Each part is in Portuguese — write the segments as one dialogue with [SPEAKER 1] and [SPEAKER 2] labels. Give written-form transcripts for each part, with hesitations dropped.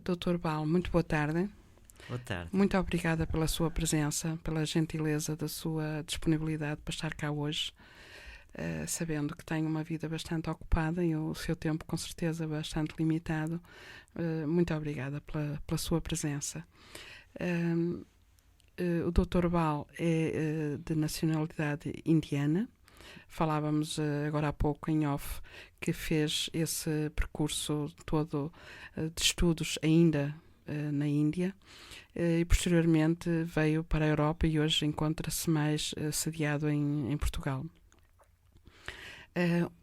[SPEAKER 1] Dr. Bal, muito boa tarde.
[SPEAKER 2] Boa tarde.
[SPEAKER 1] Muito obrigada pela sua presença, pela gentileza da sua disponibilidade para estar cá hoje, sabendo que tem uma vida bastante ocupada e o seu tempo com certeza bastante limitado. Muito obrigada pela sua presença. O Dr. Bal é de nacionalidade indiana. Falávamos agora há pouco em off que fez esse percurso todo de estudos ainda na Índia e posteriormente veio para a Europa e hoje encontra-se mais sediado em Portugal.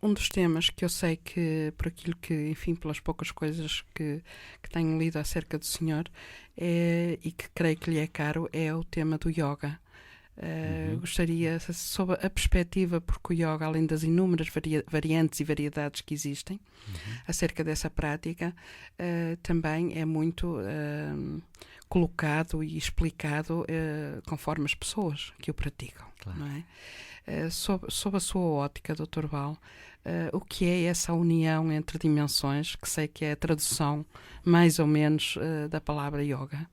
[SPEAKER 1] Um dos temas que eu sei que, por aquilo que, enfim, pelas poucas coisas que tenho lido acerca do senhor e que creio que lhe é caro, é o tema do yoga. Gostaria, sob a perspectiva, porque o yoga, além das inúmeras variantes e variedades que existem acerca dessa prática, também é muito colocado e explicado conforme as pessoas que o praticam.
[SPEAKER 2] Claro.
[SPEAKER 1] Não é? Sob a sua ótica, Dr. Bal, o que é essa união entre dimensões, que sei que é a tradução mais ou menos da palavra yoga?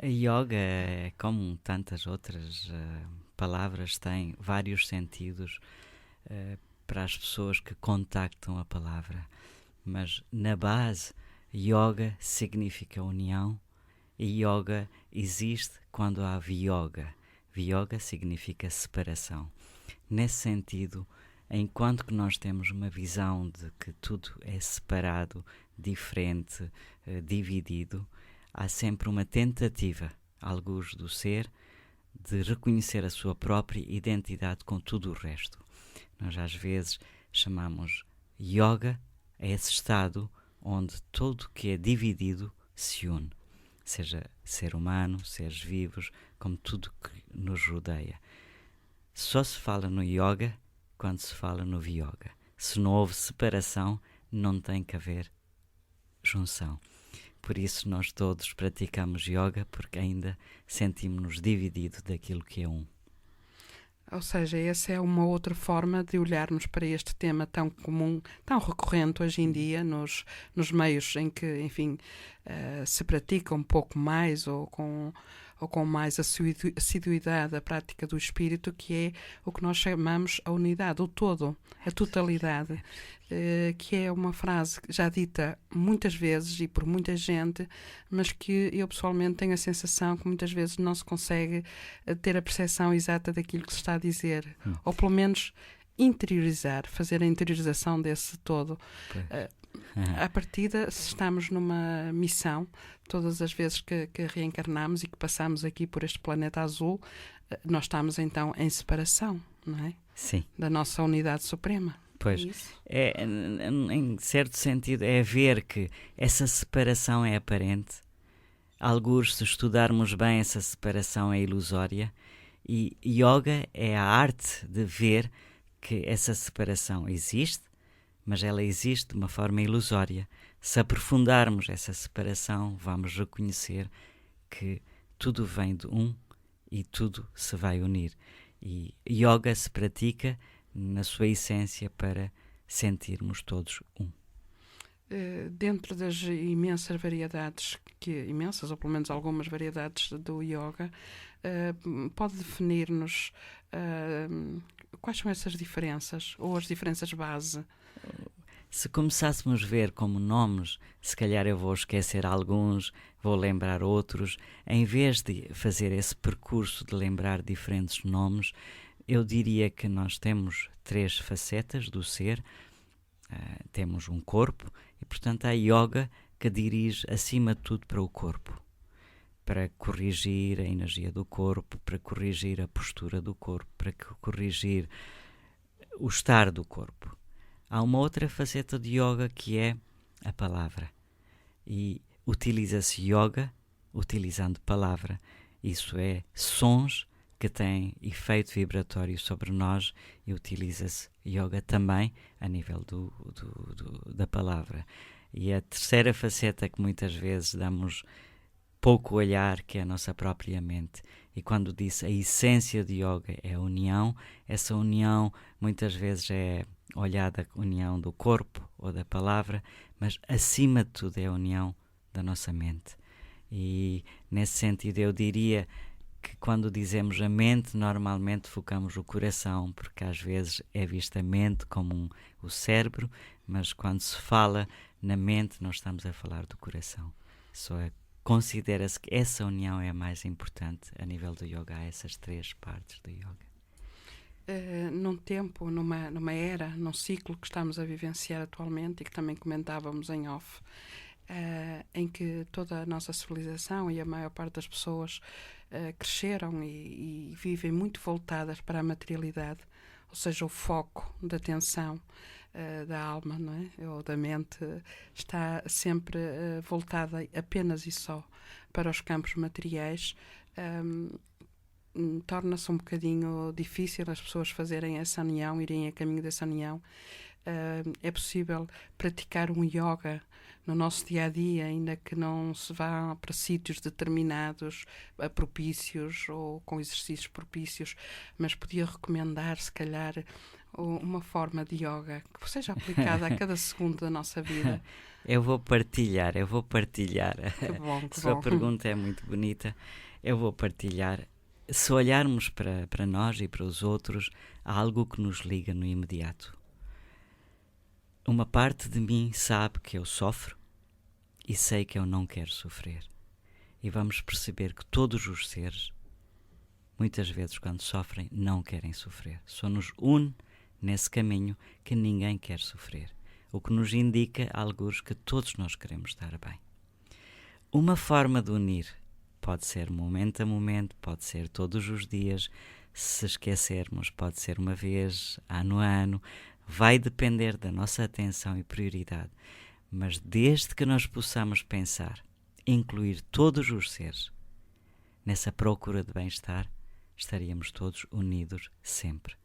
[SPEAKER 2] A yoga, como tantas outras palavras, tem vários sentidos para as pessoas que contactam a palavra. Mas, na base, yoga significa união e yoga existe quando há viyoga. Viyoga significa separação. Nesse sentido, enquanto que nós temos uma visão de que tudo é separado, diferente, dividido, há sempre uma tentativa, algures do ser, de reconhecer a sua própria identidade com tudo o resto. Nós às vezes chamamos yoga a esse estado onde tudo que é dividido se une, seja ser humano, seres vivos, como tudo que nos rodeia. Só se fala no yoga quando se fala no viyoga. Se não houve separação, não tem que haver junção. Por isso nós todos praticamos yoga, porque ainda sentimos-nos divididos daquilo que é um.
[SPEAKER 1] Ou seja, essa é uma outra forma de olharmos para este tema tão comum, tão recorrente hoje em dia nos meios em que, enfim, se pratica um pouco mais ou com mais assiduidade a prática do espírito, que é o que nós chamamos a unidade, o todo, a totalidade, que é uma frase já dita muitas vezes e por muita gente, mas que eu pessoalmente tenho a sensação que muitas vezes não se consegue ter a percepção exata daquilo que se está a dizer, ou pelo menos interiorizar, fazer a interiorização desse todo. À partida, se estamos numa missão, todas as vezes que reencarnamos e que passamos aqui por este planeta azul, nós estamos então em separação, não é?
[SPEAKER 2] Sim.
[SPEAKER 1] Da nossa unidade suprema.
[SPEAKER 2] Pois, em certo sentido, é ver que essa separação é aparente. Alguns, se estudarmos bem, essa separação é ilusória. E yoga é a arte de ver que essa separação existe, mas ela existe de uma forma ilusória. Se aprofundarmos essa separação, vamos reconhecer que tudo vem de um e tudo se vai unir. E yoga se pratica na sua essência para sentirmos todos um.
[SPEAKER 1] Dentro das imensas variedades, imensas ou pelo menos algumas variedades do yoga, pode definir-nos quais são essas diferenças ou as diferenças base?
[SPEAKER 2] Se começássemos a ver como nomes, se calhar eu vou esquecer alguns, vou lembrar outros. Em vez de fazer esse percurso de lembrar diferentes nomes, eu diria que nós temos 3 facetas do ser. Temos um corpo e, portanto, há yoga que dirige acima de tudo para o corpo, para corrigir a energia do corpo, para corrigir a postura do corpo, para corrigir o estar do corpo. Há uma outra faceta de yoga que é a palavra, e utiliza-se yoga utilizando palavra, isso é, sons que têm efeito vibratório sobre nós, e utiliza-se yoga também a nível da palavra. E a terceira faceta que muitas vezes damos pouco olhar, que é a nossa própria mente. E quando disse a essência de yoga é a união, essa união muitas vezes é olhada a união do corpo ou da palavra, mas acima de tudo é a união da nossa mente. E nesse sentido eu diria que quando dizemos a mente, normalmente focamos o coração, porque às vezes é vista a mente como o cérebro, mas quando se fala na mente, nós estamos a falar do coração. Considera-se que essa união é a mais importante a nível do yoga, há essas 3 partes do yoga.
[SPEAKER 1] Num tempo, numa era, num ciclo que estamos a vivenciar atualmente e que também comentávamos em off, em que toda a nossa civilização e a maior parte das pessoas cresceram e vivem muito voltadas para a materialidade, ou seja, o foco da atenção da alma, não é? Ou da mente está sempre voltada apenas e só para os campos materiais. Torna-se um bocadinho difícil as pessoas fazerem essa união, irem a caminho dessa união. É possível praticar um yoga no nosso dia-a-dia, ainda que não se vá para sítios determinados, propícios ou com exercícios propícios, mas podia recomendar, se calhar, uma forma de yoga que seja aplicada a cada segundo da nossa vida.
[SPEAKER 2] Eu vou partilhar.
[SPEAKER 1] Que bom, que
[SPEAKER 2] Sua
[SPEAKER 1] bom.
[SPEAKER 2] pergunta é muito bonita. Eu vou partilhar. Se olharmos para nós e para os outros, há algo que nos liga no imediato. Uma parte de mim sabe que eu sofro e sei que eu não quero sofrer. E vamos perceber que todos os seres, muitas vezes quando sofrem, não querem sofrer. Só nos une nesse caminho que ninguém quer sofrer. O que nos indica alguns que todos nós queremos estar bem. Uma forma de unir pode ser momento a momento, pode ser todos os dias. Se esquecermos, pode ser uma vez, ano a ano. Vai depender da nossa atenção e prioridade, mas desde que nós possamos pensar, incluir todos os seres nessa procura de bem-estar, estaríamos todos unidos sempre.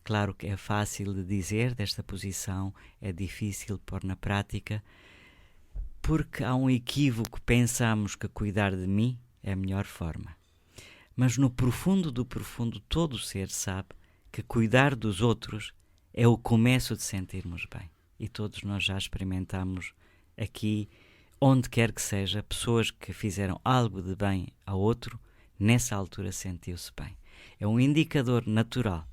[SPEAKER 2] Claro que é fácil de dizer desta posição, é difícil pôr na prática, porque há um equívoco, pensamos que cuidar de mim é a melhor forma. Mas no profundo do profundo, todo ser sabe que cuidar dos outros é o começo de sentirmos bem. E todos nós já experimentamos aqui, onde quer que seja, pessoas que fizeram algo de bem a outro, nessa altura sentiu-se bem. É um indicador natural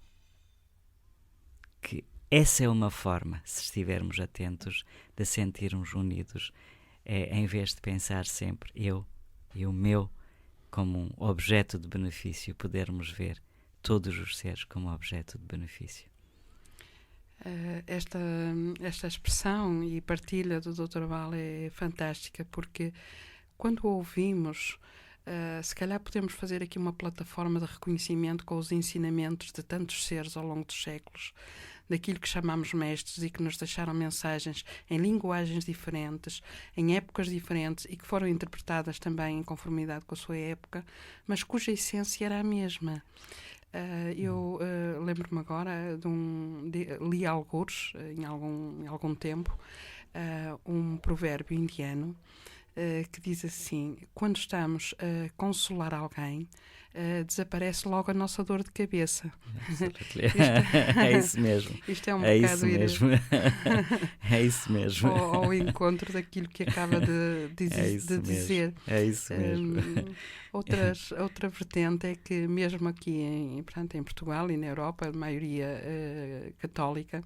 [SPEAKER 2] que essa é uma forma, se estivermos atentos, de sentirmos unidos. Em vez de pensar sempre eu e o meu como um objeto de benefício, podermos ver todos os seres como objeto de benefício.
[SPEAKER 1] Esta expressão e partilha do Dr. Val é fantástica, porque quando ouvimos, se calhar podemos fazer aqui uma plataforma de reconhecimento com os ensinamentos de tantos seres ao longo dos séculos, daquilo que chamamos mestres e que nos deixaram mensagens em linguagens diferentes, em épocas diferentes e que foram interpretadas também em conformidade com a sua época, mas cuja essência era a mesma. Eu lembro-me agora li algures, em algum tempo, um provérbio indiano que diz assim: quando estamos a consolar alguém, desaparece logo a nossa dor de cabeça.
[SPEAKER 2] É isso mesmo.
[SPEAKER 1] Isto é um
[SPEAKER 2] É
[SPEAKER 1] bocado
[SPEAKER 2] isso mesmo. É isso mesmo.
[SPEAKER 1] ao encontro daquilo que acaba de dizer.
[SPEAKER 2] É isso mesmo.
[SPEAKER 1] Outra vertente é que mesmo aqui em Portugal e na Europa, a maioria católica,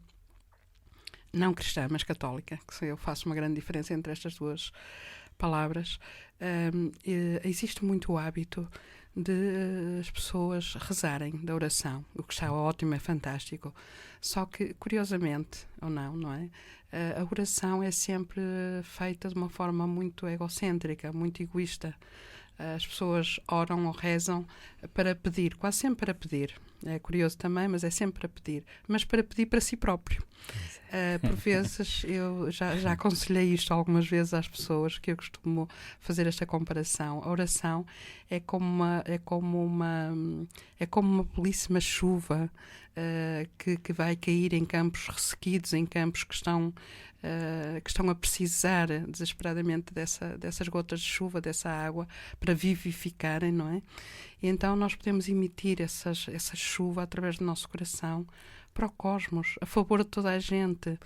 [SPEAKER 1] não cristã, mas católica, que eu faço uma grande diferença entre estas duas palavras, existe muito o hábito de as pessoas rezarem da oração, o que está ótimo, é fantástico. Só que, curiosamente, ou não é? A oração é sempre feita de uma forma muito egocêntrica, muito egoísta. As pessoas oram ou rezam para pedir, quase sempre para pedir. É curioso também, mas é sempre para pedir. Mas para pedir para si próprio. Por vezes, eu já aconselhei isto algumas vezes às pessoas, que eu costumo fazer esta comparação. A oração é como uma belíssima chuva que vai cair em campos ressequidos, em campos que estão a precisar desesperadamente dessas gotas de chuva, dessa água, para vivificarem, não é? E então nós podemos emitir essa chuva através do nosso coração, para o cosmos, a favor de toda a gente.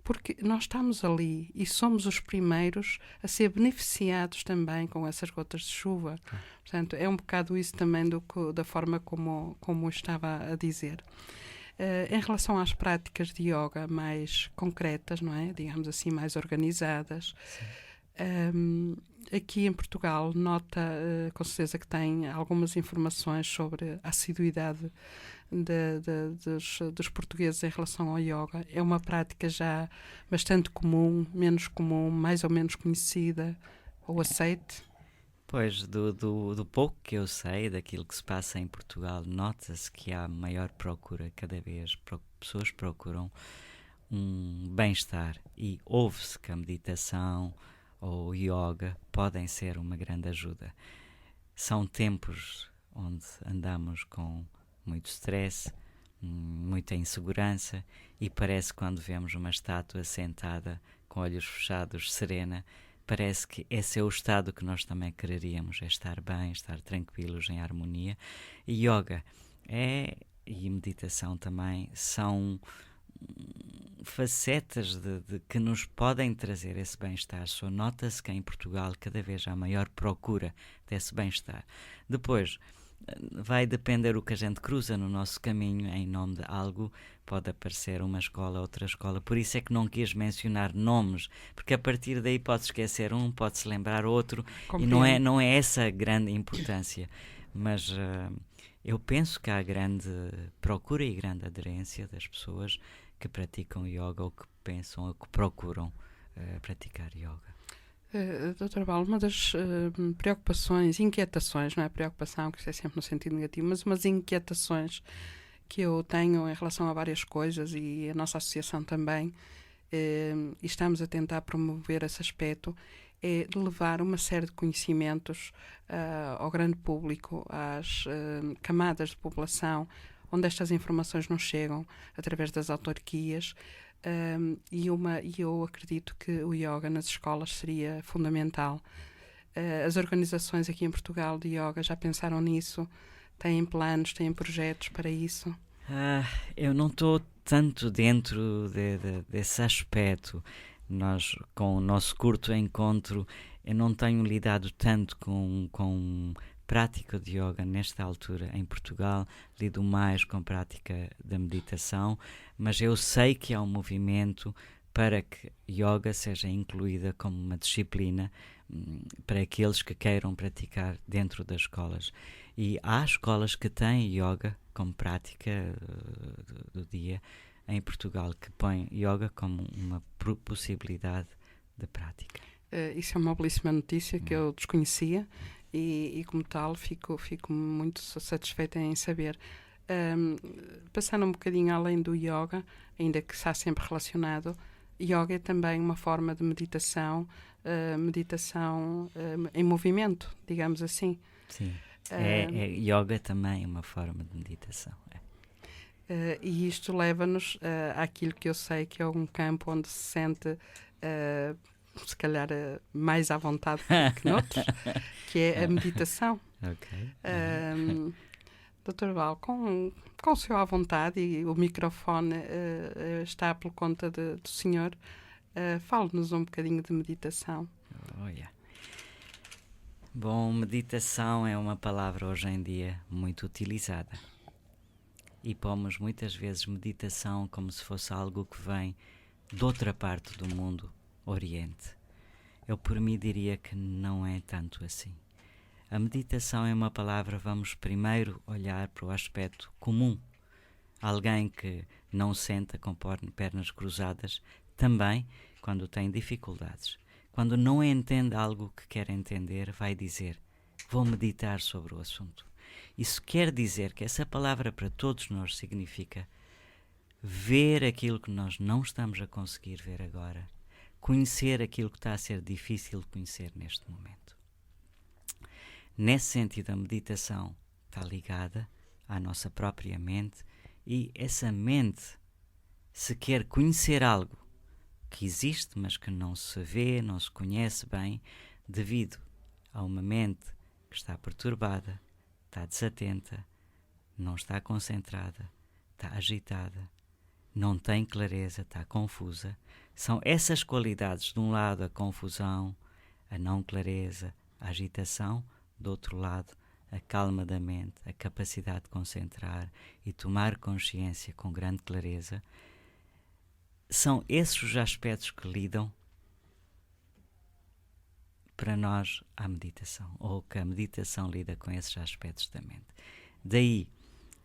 [SPEAKER 1] Porque nós estamos ali e somos os primeiros a ser beneficiados também com essas gotas de chuva. Portanto, é um bocado isso também da forma como estava a dizer. Em relação às práticas de yoga mais concretas, não é? Digamos assim, mais organizadas, aqui em Portugal nota com certeza que tem algumas informações sobre a assiduidade dos portugueses em relação ao yoga. É uma prática já bastante comum, menos comum, mais ou menos conhecida ou aceite?
[SPEAKER 2] Pois, do pouco que eu sei daquilo que se passa em Portugal, nota-se que há maior procura, cada vez pessoas procuram um bem-estar e ouve-se que a meditação ou yoga podem ser uma grande ajuda. São tempos onde andamos com muito stress, muita insegurança e parece que quando vemos uma estátua sentada com olhos fechados, serena, parece que esse é o estado que nós também quereríamos, é estar bem, estar tranquilos, em harmonia. E yoga e meditação também são facetas de que nos podem trazer esse bem-estar. Só nota-se que em Portugal cada vez há maior procura desse bem-estar. Depois, vai depender o que a gente cruza no nosso caminho em nome de algo, pode aparecer uma escola, outra escola, por isso é que não quis mencionar nomes, porque a partir daí pode-se esquecer um, pode-se lembrar outro. Compreendo. E não é essa a grande importância, mas eu penso que há grande procura e grande aderência das pessoas que praticam yoga ou que pensam ou que procuram praticar yoga.
[SPEAKER 1] Doutor Paulo, uma das preocupações, inquietações, não é preocupação, que isso é sempre no sentido negativo, mas umas inquietações que eu tenho em relação a várias coisas e a nossa associação também, e estamos a tentar promover esse aspecto, é de levar uma série de conhecimentos ao grande público, às camadas de população, onde estas informações não chegam, através das autarquias. E eu acredito que o yoga nas escolas seria fundamental. As organizações aqui em Portugal de yoga já pensaram nisso? Têm planos, têm projetos para isso?
[SPEAKER 2] Eu não estou tanto dentro desse aspecto. Nós, com o nosso curto encontro, eu não tenho lidado tanto com prática de yoga nesta altura em Portugal, lido mais com prática da meditação, mas eu sei que há um movimento para que yoga seja incluída como uma disciplina para aqueles que queiram praticar dentro das escolas. E há escolas que têm yoga como prática do dia em Portugal, que põem yoga como uma possibilidade de prática.
[SPEAKER 1] Isso é uma belíssima notícia que eu desconhecia. E como tal fico muito satisfeita em saber. Passando um bocadinho além do yoga, ainda que está sempre relacionado, yoga é também uma forma de meditação, em movimento, digamos assim.
[SPEAKER 2] Sim, yoga também é uma forma de meditação.
[SPEAKER 1] E isto leva-nos àquilo que eu sei que é um campo onde se sente se calhar mais à vontade que noutros, que é a meditação.
[SPEAKER 2] Ok.
[SPEAKER 1] Dr. Val, com o seu à vontade, e o microfone está por conta do senhor, fale-nos um bocadinho de meditação.
[SPEAKER 2] Bom, meditação é uma palavra hoje em dia muito utilizada. E pomos muitas vezes meditação como se fosse algo que vem de outra parte do mundo, Oriente. Eu por mim diria que não é tanto assim. A meditação é uma palavra, vamos primeiro olhar para o aspecto comum. Alguém que não senta com pernas cruzadas, também, quando tem dificuldades, quando não entende algo que quer entender, vai dizer, vou meditar sobre o assunto. Isso quer dizer que essa palavra para todos nós significa ver aquilo que nós não estamos a conseguir ver agora, conhecer aquilo que está a ser difícil de conhecer neste momento. Nesse sentido, a meditação está ligada à nossa própria mente e essa mente, se quer conhecer algo que existe, mas que não se vê, não se conhece bem, devido a uma mente que está perturbada, está desatenta, não está concentrada, está agitada, não tem clareza, está confusa. São essas qualidades, de um lado a confusão, a não clareza, a agitação, do outro lado a calma da mente, a capacidade de concentrar e tomar consciência com grande clareza. São esses os aspectos que lidam para nós à meditação, ou que a meditação lida com esses aspectos da mente. Daí,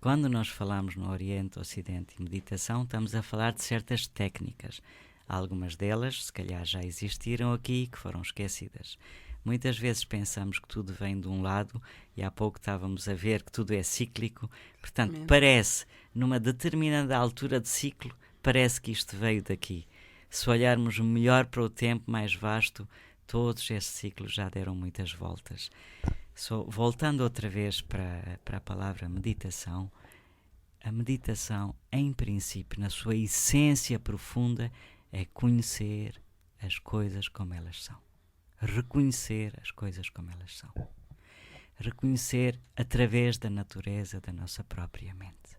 [SPEAKER 2] quando nós falamos no Oriente, Ocidente e meditação, estamos a falar de certas técnicas. Algumas delas, se calhar, já existiram aqui, que foram esquecidas. Muitas vezes pensamos que tudo vem de um lado e há pouco estávamos a ver que tudo é cíclico. Portanto, parece, numa determinada altura de ciclo, parece que isto veio daqui. Se olharmos melhor para o tempo mais vasto, todos esses ciclos já deram muitas voltas. Voltando outra vez para a palavra meditação, a meditação, em princípio, na sua essência profunda, é conhecer as coisas como elas são. Reconhecer as coisas como elas são. Reconhecer através da natureza da nossa própria mente.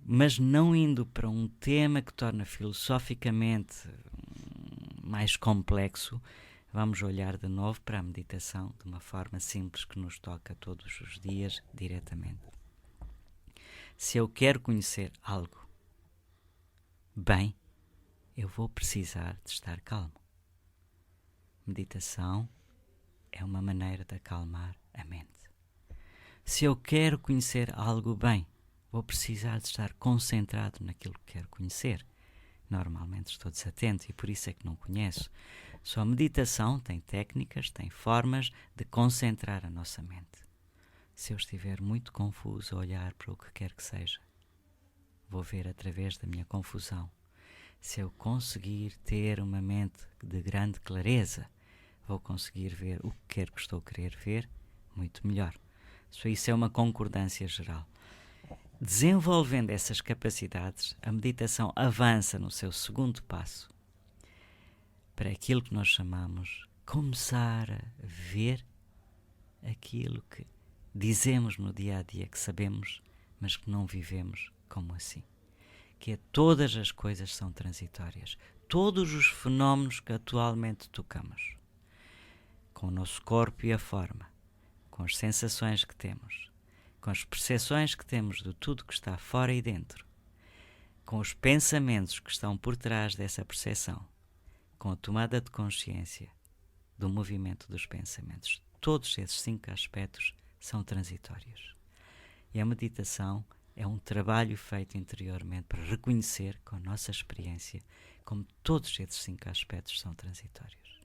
[SPEAKER 2] Mas não indo para um tema que torna filosoficamente mais complexo, vamos olhar de novo para a meditação de uma forma simples que nos toca todos os dias diretamente. Se eu quero conhecer algo bem, eu vou precisar de estar calmo. Meditação é uma maneira de acalmar a mente. Se eu quero conhecer algo bem, vou precisar de estar concentrado naquilo que quero conhecer. Normalmente estou desatento e por isso é que não conheço. Só a meditação tem técnicas, tem formas de concentrar a nossa mente. Se eu estiver muito confuso a olhar para o que quer que seja, vou ver através da minha confusão. Se eu conseguir ter uma mente de grande clareza, vou conseguir ver o que quer que estou a querer ver muito melhor. Isso é uma concordância geral. Desenvolvendo essas capacidades, a meditação avança no seu segundo passo para aquilo que nós chamamos começar a ver aquilo que dizemos no dia a dia que sabemos, mas que não vivemos como assim. Que é todas as coisas são transitórias. Todos os fenómenos que atualmente tocamos, com o nosso corpo e a forma, com as sensações que temos, com as percepções que temos de tudo que está fora e dentro, com os pensamentos que estão por trás dessa percepção, com a tomada de consciência do movimento dos pensamentos. Todos esses 5 aspectos são transitórios. E a meditação é um trabalho feito interiormente para reconhecer com a nossa experiência como todos esses 5 aspectos são transitórios.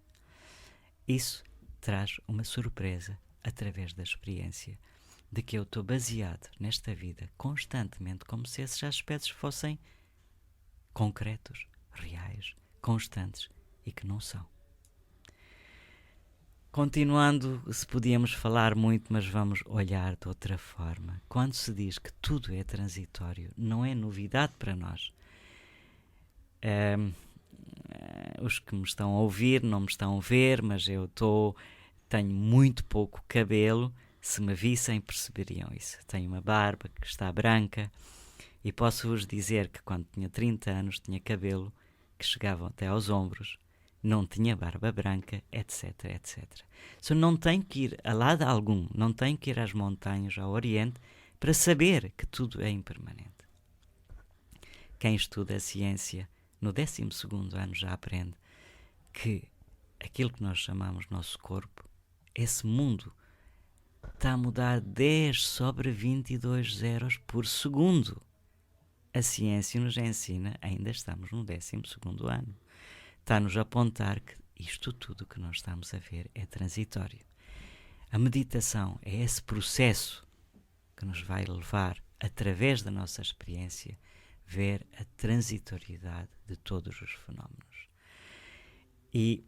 [SPEAKER 2] Isso traz uma surpresa através da experiência de que eu estou baseado nesta vida constantemente como se esses aspectos fossem concretos, reais, constantes e que não são. Continuando, se podíamos falar muito, mas vamos olhar de outra forma. Quando se diz que tudo é transitório, não é novidade para nós. Os que me estão a ouvir não me estão a ver, mas tenho muito pouco cabelo. Se me vissem, perceberiam isso. Tenho uma barba que está branca e posso-vos dizer que quando tinha 30 anos tinha cabelo que chegava até aos ombros, não tinha barba branca, etc, etc. Não tenho que ir a lado algum, não tenho que ir às montanhas, ao Oriente, para saber que tudo é impermanente. Quem estuda a ciência no 12º ano já aprende que aquilo que nós chamamos nosso corpo, esse mundo, está a mudar 10 sobre 22 zeros por segundo. A ciência nos ensina, ainda estamos no 12º ano, está-nos a apontar que isto tudo que nós estamos a ver é transitório. A meditação é esse processo que nos vai levar, através da nossa experiência, ver a transitoriedade de todos os fenómenos. E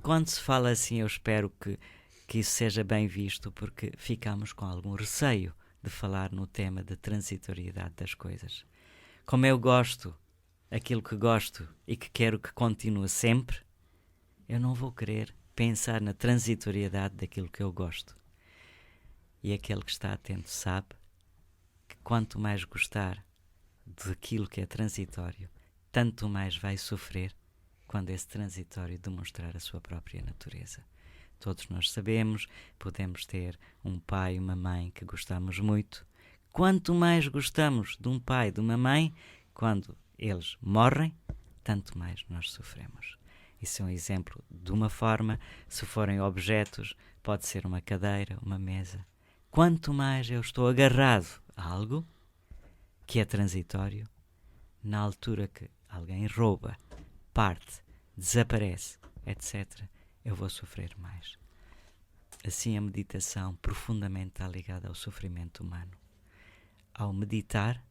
[SPEAKER 2] quando se fala assim, eu espero que isso seja bem visto, porque ficamos com algum receio de falar no tema da transitoriedade das coisas. Como eu gosto aquilo que gosto e que quero que continue sempre, eu não vou querer pensar na transitoriedade daquilo que eu gosto. E aquele que está atento sabe que quanto mais gostar daquilo que é transitório, tanto mais vai sofrer quando esse transitório demonstrar a sua própria natureza. Todos nós sabemos, podemos ter um pai e uma mãe que gostamos muito. Quanto mais gostamos de um pai e de uma mãe, quando eles morrem, tanto mais nós sofremos. Isso é um exemplo de uma forma. Se forem objetos, pode ser uma cadeira, uma mesa. Quanto mais eu estou agarrado a algo que é transitório, na altura que alguém rouba, parte, desaparece, etc., eu vou sofrer mais. Assim, a meditação profundamente está ligada ao sofrimento humano. Ao meditar,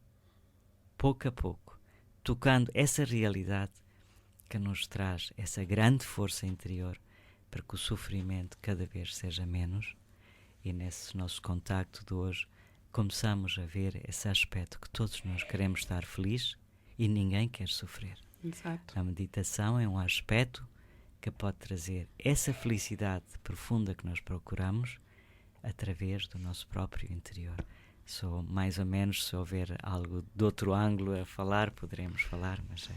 [SPEAKER 2] pouco a pouco, tocando essa realidade que nos traz essa grande força interior para que o sofrimento cada vez seja menos, e nesse nosso contacto de hoje começamos a ver esse aspecto que todos nós queremos estar felizes e ninguém quer sofrer.
[SPEAKER 1] Exato.
[SPEAKER 2] A meditação é um aspecto que pode trazer essa felicidade profunda que nós procuramos através do nosso próprio interior. Só mais ou menos, se houver algo de outro ângulo a falar, poderemos falar, mas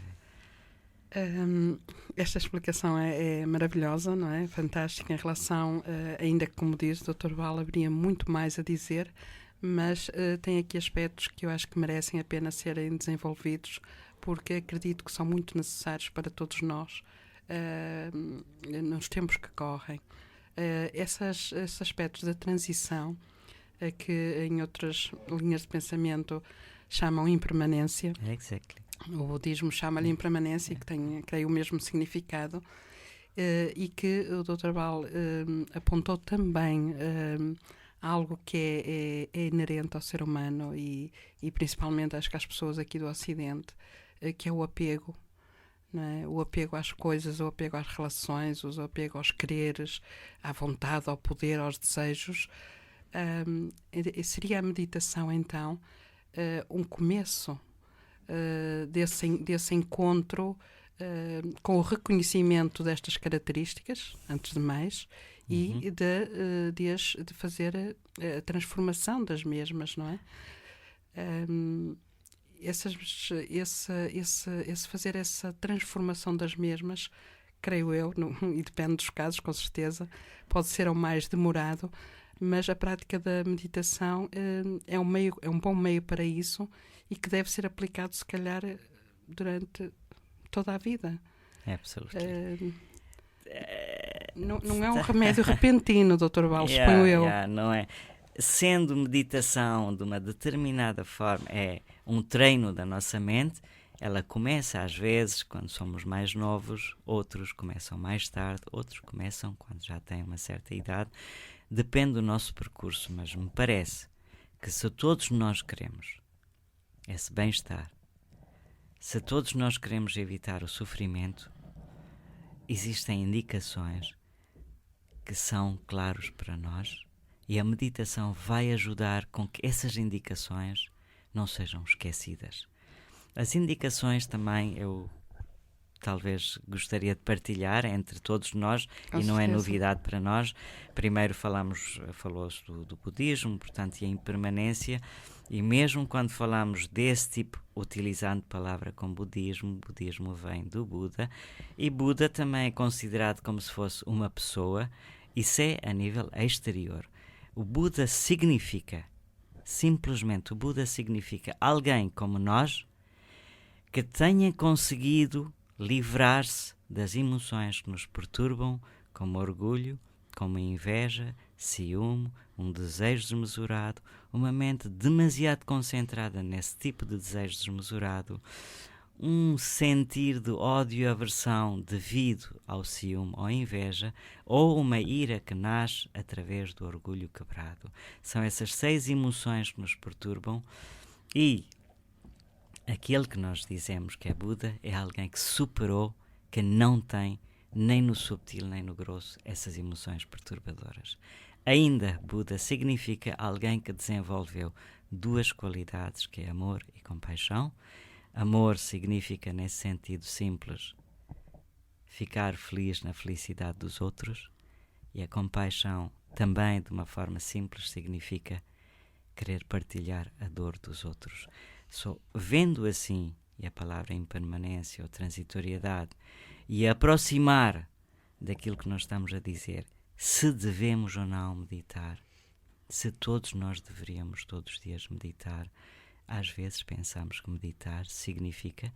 [SPEAKER 1] esta explicação é maravilhosa, não é? Fantástica em relação, ainda que, como diz o Dr. Val, haveria muito mais a dizer, mas tem aqui aspectos que eu acho que merecem a pena serem desenvolvidos, porque acredito que são muito necessários para todos nós nos tempos que correm. Esses aspectos da transição, que em outras linhas de pensamento chamam impermanência.
[SPEAKER 2] Exactly.
[SPEAKER 1] O budismo chama-lhe impermanência, que tem, creio, o mesmo significado, e que o Dr. Val apontou também algo que é inerente ao ser humano e principalmente acho que às pessoas aqui do Ocidente, que é o apego. Não é? O apego às coisas, o apego às relações, o apego aos quereres, à vontade, ao poder, aos desejos. Seria a meditação, então, um começo desse encontro com o reconhecimento destas características, antes de mais, e de fazer a transformação das mesmas, não é? Esse fazer essa transformação das mesmas, creio eu, e depende dos casos, com certeza, pode ser o mais demorado, mas a prática da meditação é um bom meio para isso e que deve ser aplicado, se calhar, durante toda a vida.
[SPEAKER 2] Absolutamente.
[SPEAKER 1] Não é um remédio repentino, Dr. Val, suponho eu.
[SPEAKER 2] Não é. Sendo meditação de uma determinada forma, é um treino da nossa mente, ela começa às vezes quando somos mais novos, outros começam mais tarde, outros começam quando já têm uma certa idade. Depende do nosso percurso, mas me parece que se todos nós queremos esse bem-estar, se todos nós queremos evitar o sofrimento, existem indicações que são claros para nós e a meditação vai ajudar com que essas indicações não sejam esquecidas. As indicações também eu talvez gostaria de partilhar entre todos nós, e não é novidade para nós. Primeiro falou-se do budismo, portanto, e a impermanência, e mesmo quando falamos desse tipo, utilizando palavra como budismo vem do Buda, e Buda também é considerado como se fosse uma pessoa, isso é a nível exterior. O Buda significa, simplesmente, alguém como nós, que tenha conseguido livrar-se das emoções que nos perturbam, como orgulho, como inveja, ciúme, um desejo desmesurado, uma mente demasiado concentrada nesse tipo de desejo desmesurado, um sentir de ódio e aversão devido ao ciúme ou inveja, ou uma ira que nasce através do orgulho quebrado. São essas 6 emoções que nos perturbam, e aquele que nós dizemos que é Buda é alguém que superou, que não tem, nem no subtil nem no grosso, essas emoções perturbadoras. Ainda, Buda significa alguém que desenvolveu 2 qualidades, que é amor e compaixão. Amor significa, nesse sentido simples, ficar feliz na felicidade dos outros, e a compaixão, também de uma forma simples, significa querer partilhar a dor dos outros. Só vendo assim, e a palavra impermanência ou transitoriedade, e aproximar daquilo que nós estamos a dizer, se devemos ou não meditar, se todos nós deveríamos todos os dias meditar. Às vezes pensamos que meditar significa,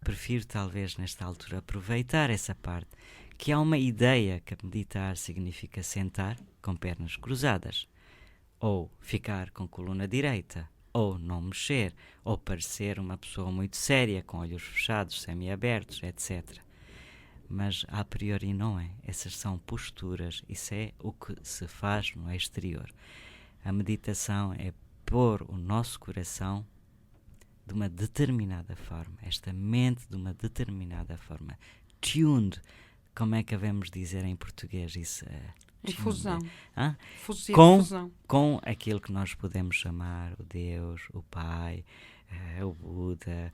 [SPEAKER 2] prefiro talvez nesta altura aproveitar essa parte, que há uma ideia que meditar significa sentar com pernas cruzadas, ou ficar com coluna direita, ou não mexer, ou parecer uma pessoa muito séria, com olhos fechados, semiabertos, etc. Mas a priori não é. Essas são posturas, isso é o que se faz no exterior. A meditação é pôr o nosso coração de uma determinada forma, esta mente de uma determinada forma, tuned, como é que devemos dizer em português isso?
[SPEAKER 1] Infusão.
[SPEAKER 2] Com aquilo que nós podemos chamar o Deus, o Pai, o Buda.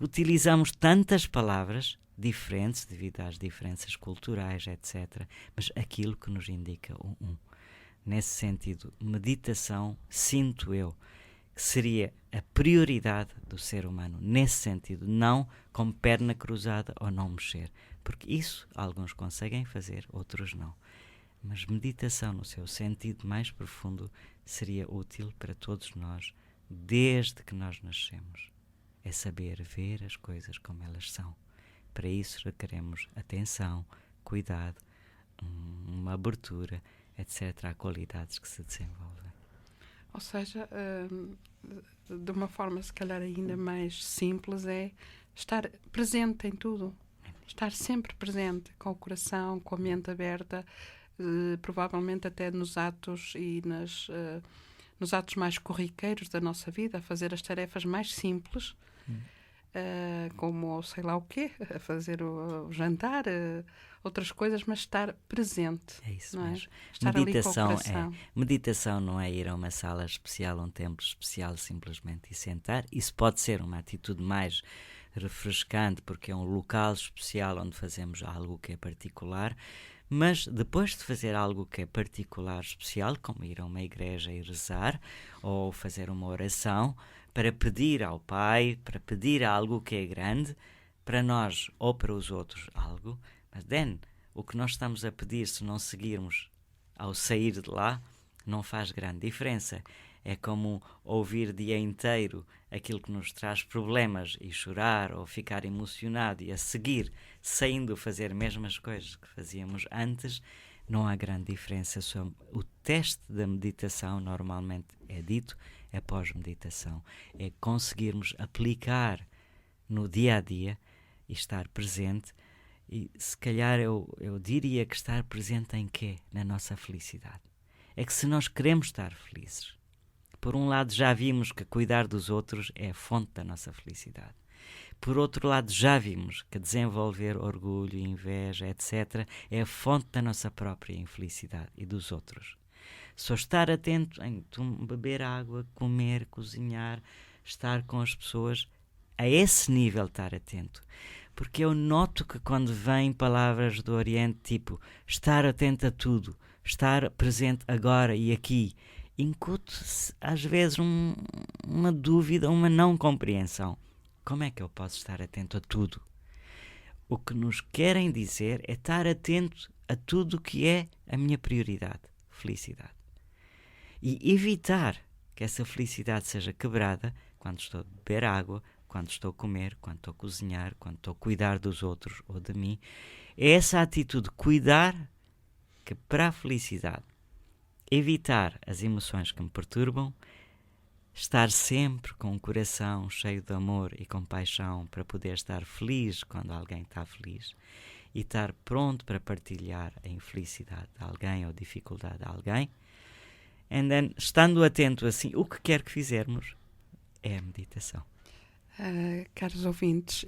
[SPEAKER 2] Utilizamos tantas palavras diferentes devido às diferenças culturais, etc. Mas aquilo que nos indica o um. Nesse sentido, meditação, sinto eu, que seria a prioridade do ser humano, nesse sentido, não com perna cruzada ou não mexer, porque isso alguns conseguem fazer, outros não. Mas meditação, no seu sentido mais profundo, seria útil para todos nós, desde que nós nascemos. É saber ver as coisas como elas são. Para isso requeremos atenção, cuidado, uma abertura, etc. Há qualidades que se desenvolvem.
[SPEAKER 1] Ou seja, de uma forma se calhar ainda mais simples, é estar presente em tudo. Estar sempre presente, com o coração, com a mente aberta, provavelmente até nos atos e nos atos mais corriqueiros da nossa vida, a fazer as tarefas mais simples, como sei lá o quê, a fazer o jantar, outras coisas, mas estar presente.
[SPEAKER 2] É isso
[SPEAKER 1] não
[SPEAKER 2] mesmo.
[SPEAKER 1] é? Estar
[SPEAKER 2] Meditação
[SPEAKER 1] ali com o coração.
[SPEAKER 2] Meditação não é ir a uma sala especial, a um templo especial simplesmente e sentar. Isso pode ser uma atitude mais refrescante, porque é um local especial onde fazemos algo que é particular, mas depois de fazer algo que é particular, especial, como ir a uma igreja e rezar, ou fazer uma oração, para pedir ao Pai, para pedir algo que é grande, para nós ou para os outros algo, mas o que nós estamos a pedir, se não seguirmos ao sair de lá, não faz grande diferença. É como ouvir dia inteiro aquilo que nos traz problemas e chorar ou ficar emocionado e a seguir, saindo fazer mesmas coisas que fazíamos antes, não há grande diferença. O teste da meditação normalmente é dito após meditação. É conseguirmos aplicar no dia a dia e estar presente. E se calhar eu diria que estar presente em quê? Na nossa felicidade. É que se nós queremos estar felizes, por um lado já vimos que cuidar dos outros é a fonte da nossa felicidade. Por outro lado já vimos que desenvolver orgulho, inveja, etc. é a fonte da nossa própria infelicidade e dos outros. Só estar atento em beber água, comer, cozinhar, estar com as pessoas, a esse nível estar atento. Porque eu noto que quando vêm palavras do Oriente, tipo estar atento a tudo, estar presente agora e aqui, incute-se às vezes uma dúvida, uma não compreensão. Como é que eu posso estar atento a tudo? O que nos querem dizer é estar atento a tudo o que é a minha prioridade, felicidade. E evitar que essa felicidade seja quebrada quando estou a beber água, quando estou a comer, quando estou a cozinhar, quando estou a cuidar dos outros ou de mim. É essa atitude de cuidar que para a felicidade, evitar as emoções que me perturbam, estar sempre com o coração cheio de amor e compaixão para poder estar feliz quando alguém está feliz e estar pronto para partilhar a infelicidade de alguém ou a dificuldade de alguém. And then, estando atento assim, o que quer que fizermos é a meditação.
[SPEAKER 1] Caros ouvintes,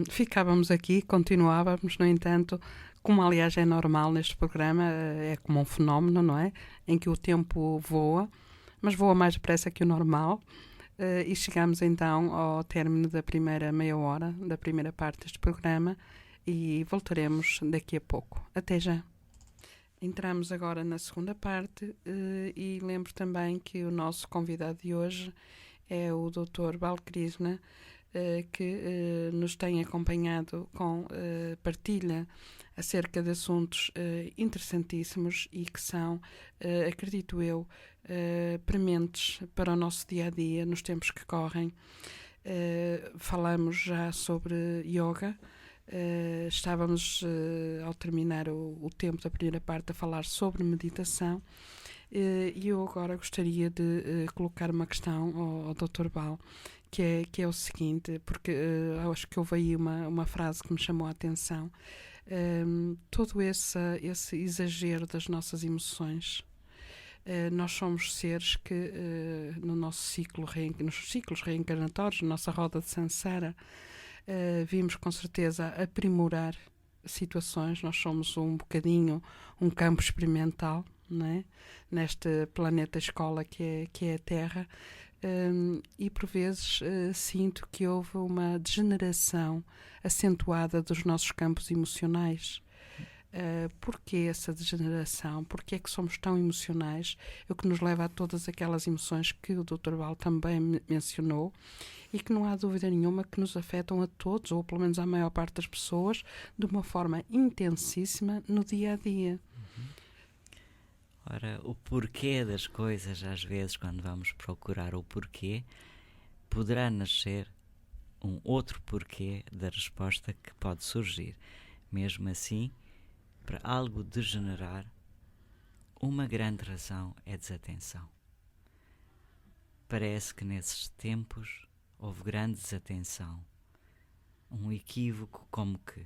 [SPEAKER 1] ficávamos aqui, continuávamos, no entanto, como aliás é normal neste programa, é como um fenómeno, não é? Em que o tempo voa, mas voa mais depressa que o normal, e chegamos então ao término da primeira meia hora, da primeira parte deste programa, e voltaremos daqui a pouco. Até já. Entramos agora na segunda parte, e lembro também que o nosso convidado de hoje é o Dr. Balkrishna, que nos tem acompanhado com partilha acerca de assuntos interessantíssimos e que são, acredito eu, prementes para o nosso dia-a-dia nos tempos que correm. Falamos já sobre yoga. Estávamos, ao terminar o tempo da primeira parte, a falar sobre meditação, e eu agora gostaria de colocar uma questão ao Dr. Bal, que é o seguinte, porque acho que houve aí uma frase que me chamou a atenção. Todo esse exagero das nossas emoções. Nós somos seres que no nosso nos ciclos reencarnatórios, na nossa roda de samsara, vimos com certeza aprimorar situações. Nós somos um bocadinho um campo experimental, não é? Neste planeta escola que é a Terra, e por vezes sinto que houve uma degeneração acentuada dos nossos campos emocionais. Porquê essa degeneração? Porquê é que somos tão emocionais? É o que nos leva a todas aquelas emoções que o Dr. Bal também mencionou e que não há dúvida nenhuma que nos afetam a todos, ou pelo menos à maior parte das pessoas, de uma forma intensíssima no dia-a-dia.
[SPEAKER 2] Ora, o porquê das coisas, às vezes, quando vamos procurar o porquê, poderá nascer um outro porquê da resposta que pode surgir. Mesmo assim, para algo degenerar, uma grande razão é desatenção. Parece que nesses tempos houve grande desatenção, um equívoco como que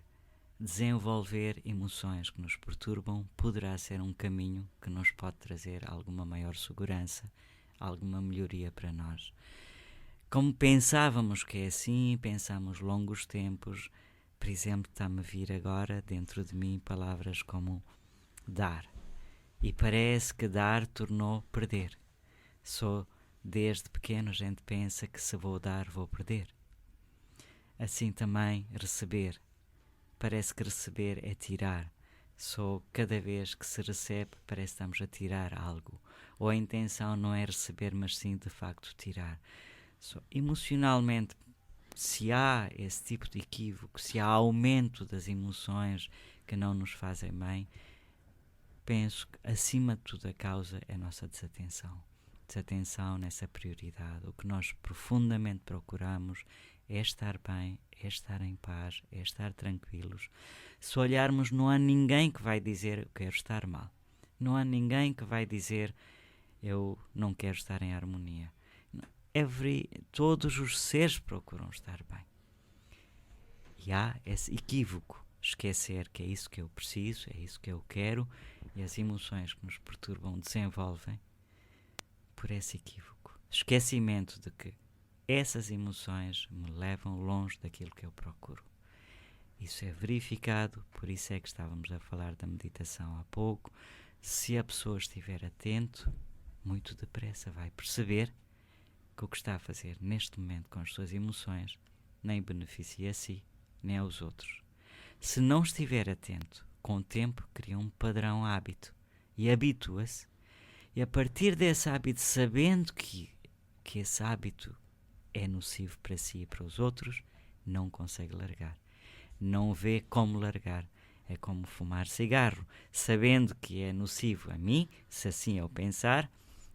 [SPEAKER 2] desenvolver emoções que nos perturbam poderá ser um caminho que nos pode trazer alguma maior segurança, alguma melhoria para nós. Como pensávamos que é assim, pensamos longos tempos. Por exemplo, está-me a vir agora dentro de mim palavras como dar. E parece que dar tornou perder. Só desde pequeno a gente pensa que se vou dar, vou perder. Assim também receber. Parece que receber é tirar. Só cada vez que se recebe parece que estamos a tirar algo. Ou a intenção não é receber, mas sim de facto tirar. Só emocionalmente, se há esse tipo de equívoco, se há aumento das emoções que não nos fazem bem, penso que acima de tudo a causa é a nossa desatenção. Desatenção nessa prioridade. O que nós profundamente procuramos é estar bem, é estar em paz, é estar tranquilos. Se olharmos, não há ninguém que vai dizer eu quero estar mal. Não há ninguém que vai dizer eu não quero estar em harmonia. Todos os seres procuram estar bem. E há esse equívoco, esquecer que é isso que eu preciso, é isso que eu quero, e as emoções que nos perturbam desenvolvem por esse equívoco. Esquecimento de que essas emoções me levam longe daquilo que eu procuro. Isso é verificado, por isso é que estávamos a falar da meditação há pouco. Se a pessoa estiver atento, muito depressa vai perceber que o que está a fazer neste momento com as suas emoções nem beneficia a si, nem aos outros. Se não estiver atento, com o tempo cria um padrão hábito e habitua-se, e a partir desse hábito, sabendo que esse hábito é nocivo para si e para os outros, não consegue largar. Não vê como largar. É como fumar cigarro, sabendo que é nocivo a mim, se assim eu pensar.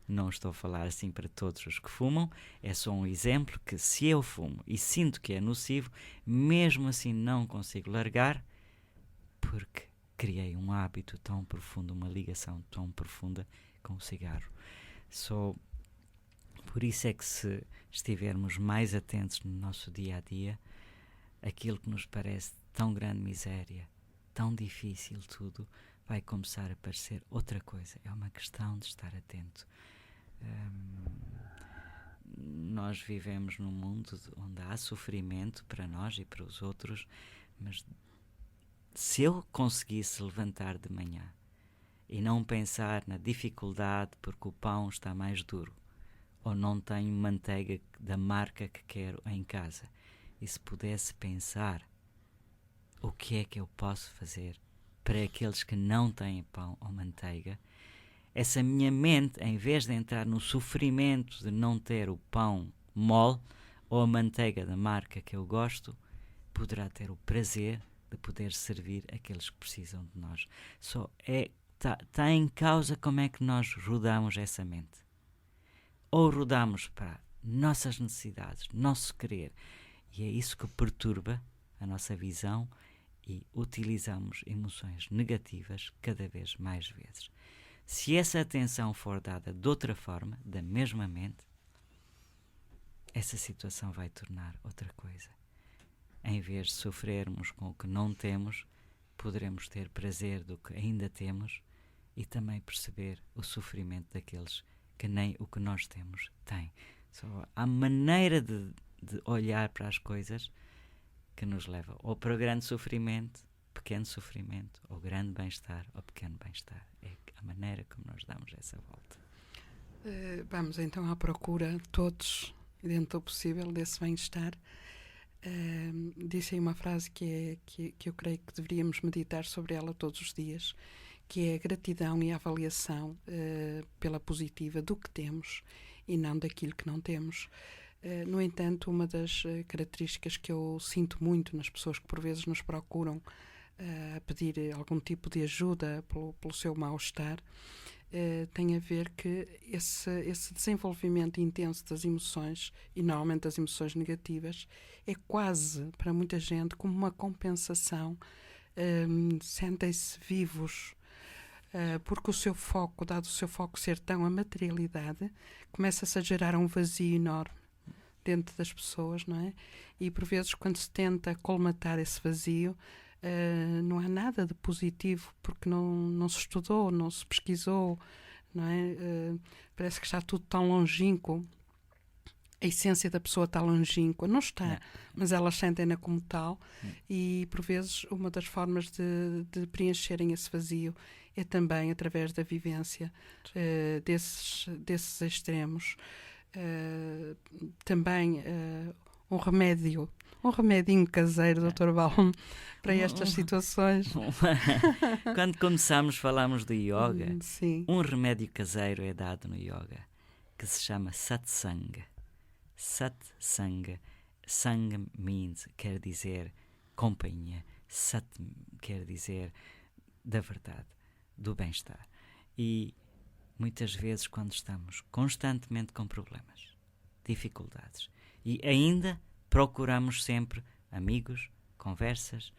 [SPEAKER 2] Não estou a falar assim para todos os que fumam, é só um exemplo que se eu fumo e sinto que é nocivo, mesmo assim não consigo largar, porque criei um hábito tão profundo, uma ligação tão profunda com o cigarro. Por isso é que se estivermos mais atentos no nosso dia-a-dia, aquilo que nos parece tão grande miséria, tão difícil tudo, vai começar a parecer outra coisa. É uma questão de estar atento. Nós vivemos num mundo onde há sofrimento para nós e para os outros, mas se eu conseguisse levantar de manhã e não pensar na dificuldade porque o pão está mais duro ou não tenho manteiga da marca que quero em casa, e se pudesse pensar o que é que eu posso fazer para aqueles que não têm pão ou manteiga, essa minha mente, em vez de entrar no sofrimento de não ter o pão mole ou a manteiga da marca que eu gosto, poderá ter o prazer de poder servir aqueles que precisam de nós. Só está em causa como é que nós rodamos essa mente. Ou rodamos para nossas necessidades, nosso querer, e é isso que perturba a nossa visão e utilizamos emoções negativas cada vez mais vezes. Se essa atenção for dada de outra forma, da mesma mente, essa situação vai tornar outra coisa. Em vez de sofrermos com o que não temos, poderemos ter prazer do que ainda temos e também perceber o sofrimento daqueles que nem o que nós temos têm. Só há maneira de olhar para as coisas que nos leva ou para grande sofrimento, pequeno sofrimento, ou grande bem-estar, ou pequeno bem-estar. É a maneira como nós damos essa volta.
[SPEAKER 1] Vamos então à procura, todos, dentro do possível, desse bem-estar. Disse aí uma frase que eu creio que deveríamos meditar sobre ela todos os dias, que é a gratidão e a avaliação pela positiva do que temos e não daquilo que não temos. No entanto, uma das características que eu sinto muito nas pessoas que por vezes nos procuram a pedir algum tipo de ajuda pelo seu mal-estar, tem a ver que esse desenvolvimento intenso das emoções, e normalmente das emoções negativas, é quase, para muita gente, como uma compensação. Sentem-se vivos, porque o seu foco, dado o seu foco ser tão a materialidade, começa-se a gerar um vazio enorme dentro das pessoas, não é? E por vezes, quando se tenta colmatar esse vazio, não há nada de positivo, porque não se estudou, não se pesquisou, não é? Parece que está tudo tão longínquo. A essência da pessoa está longínqua. Não está, mas elas sentem-na como tal. E, por vezes, uma das formas de preencherem esse vazio é também através da vivência desses extremos. Também um remedinho caseiro, Dr. Balm, para estas situações.
[SPEAKER 2] Quando começamos, falámos de yoga.
[SPEAKER 1] Sim.
[SPEAKER 2] Um remédio caseiro é dado no yoga, que se chama satsanga. Satsanga. Sangha quer dizer companhia. Sat quer dizer da verdade, do bem-estar. E muitas vezes, quando estamos constantemente com problemas, dificuldades, e ainda procuramos sempre amigos, conversas,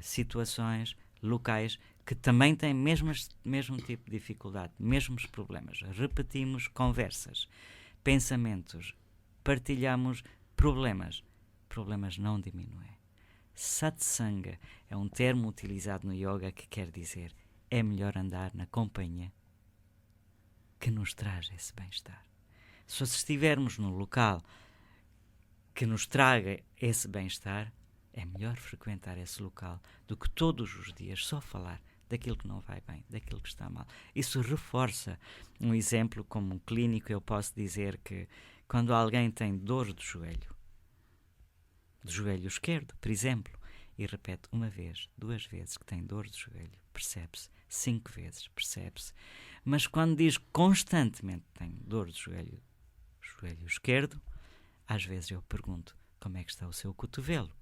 [SPEAKER 2] situações, locais que também têm mesmo tipo de dificuldade, mesmos problemas. Repetimos conversas, pensamentos, partilhamos problemas. Problemas não diminuem. Satsanga é um termo utilizado no yoga que quer dizer é melhor andar na companhia que nos traz esse bem-estar. Se estivermos num local que nos traga esse bem-estar, é melhor frequentar esse local do que todos os dias só falar daquilo que não vai bem, daquilo que está mal. Isso reforça. Um exemplo, como um clínico, eu posso dizer que quando alguém tem dor do joelho esquerdo, por exemplo, e repete uma vez, 2 vezes que tem dor de joelho, percebe-se, 5 vezes, percebe-se. Mas quando diz constantemente que tem dor de joelho esquerdo, às vezes eu pergunto, como é que está o seu cotovelo?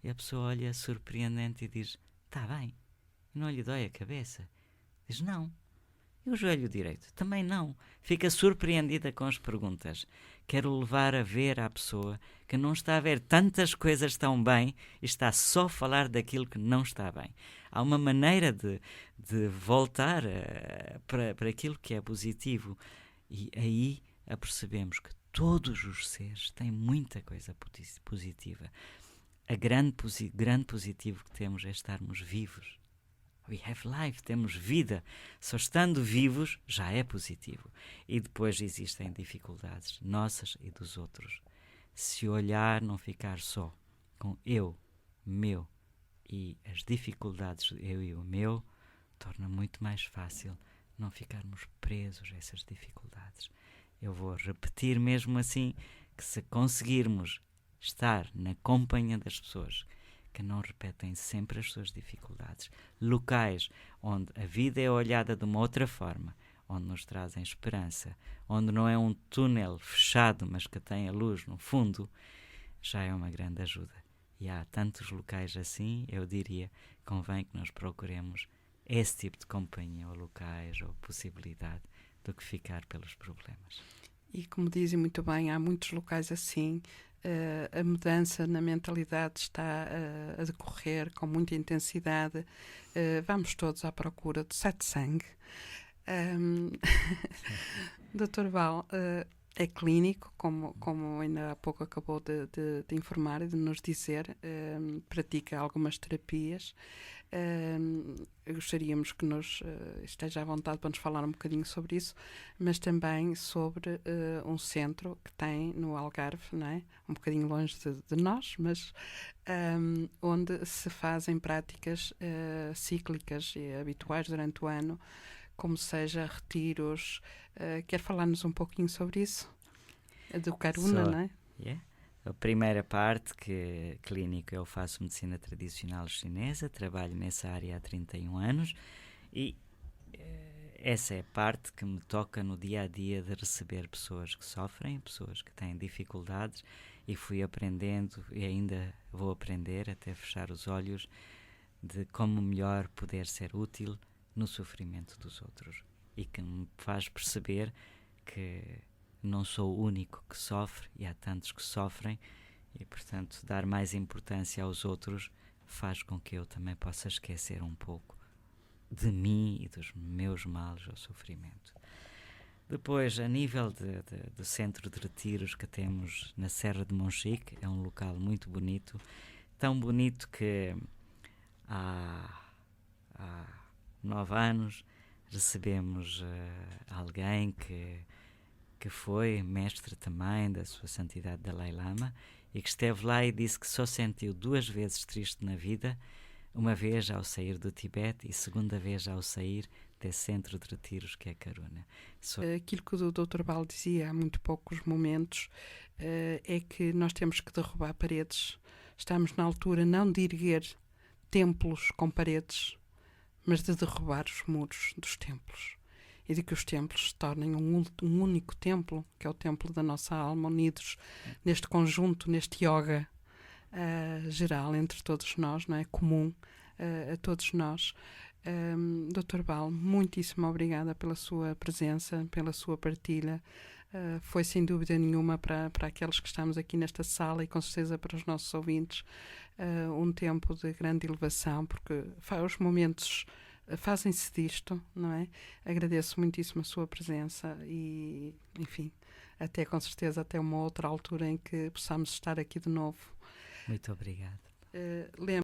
[SPEAKER 2] E a pessoa olha surpreendente e diz, está bem, e não lhe dói a cabeça. Diz, não. E o joelho direito? Também não. Fica surpreendida com as perguntas. Quero levar a ver à pessoa que não está a ver tantas coisas tão bem e está só a falar daquilo que não está bem. Há uma maneira de voltar para aquilo que é positivo. E aí apercebemos que todos os seres têm muita coisa positiva. A grande positivo que temos é estarmos vivos. We have life, temos vida. Só estando vivos já é positivo. E depois existem dificuldades nossas e dos outros. Se olhar, não ficar só com eu, meu e as dificuldades do eu e o meu, torna muito mais fácil não ficarmos presos a essas dificuldades. Eu vou repetir mesmo assim que se conseguirmos estar na companhia das pessoas que não repetem sempre as suas dificuldades, locais onde a vida é olhada de uma outra forma, onde nos trazem esperança, onde não é um túnel fechado, mas que tem a luz no fundo, já é uma grande ajuda. E há tantos locais assim, eu diria, convém que nós procuremos esse tipo de companhia, ou locais, ou possibilidade, do que ficar pelos problemas.
[SPEAKER 1] E como dizem muito bem, há muitos locais assim, a mudança na mentalidade está a decorrer com muita intensidade. Vamos todos à procura do satsang. Dr. Val, é clínico, como ainda há pouco acabou de informar e de nos dizer, pratica algumas terapias. Gostaríamos que nos esteja à vontade para nos falar um bocadinho sobre isso, mas também sobre um centro que tem no Algarve, não é? Um bocadinho longe de nós, mas onde se fazem práticas cíclicas e habituais durante o ano, como seja retiros. Quer falar-nos um pouquinho sobre isso? Do Karuna, não é?
[SPEAKER 2] Yeah. A primeira parte, que clínico, eu faço medicina tradicional chinesa, trabalho nessa área há 31 anos e essa é a parte que me toca no dia a dia, de receber pessoas que sofrem, pessoas que têm dificuldades, e fui aprendendo e ainda vou aprender até fechar os olhos de como melhor poder ser útil no sofrimento dos outros, e que me faz perceber que não sou o único que sofre e há tantos que sofrem, e portanto dar mais importância aos outros faz com que eu também possa esquecer um pouco de mim e dos meus males ou sofrimento. Depois, a nível do centro de retiros que temos na Serra de Monchique, é um local muito bonito, tão bonito que há 9 anos recebemos alguém que foi mestre também da Sua Santidade Dalai Lama, e que esteve lá e disse que só sentiu 2 vezes triste na vida, uma vez ao sair do Tibete e segunda vez ao sair desse centro de retiros que é Karuna.
[SPEAKER 1] Aquilo que o Dr. Val dizia há muito poucos momentos é que nós temos que derrubar paredes. Estamos na altura não de erguer templos com paredes, mas de derrubar os muros dos templos, e de que os templos se tornem um único templo, que é o templo da nossa alma, unidos neste conjunto, neste yoga geral entre todos nós, não é? Comum a todos nós. Dr. Val, muitíssimo obrigada pela sua presença, pela sua partilha. Foi sem dúvida nenhuma para aqueles que estamos aqui nesta sala, e com certeza para os nossos ouvintes, um tempo de grande elevação, porque os momentos fazem-se disto, não é? Agradeço muitíssimo a sua presença e, enfim, até com certeza até uma outra altura em que possamos estar aqui de novo.
[SPEAKER 2] Muito obrigado.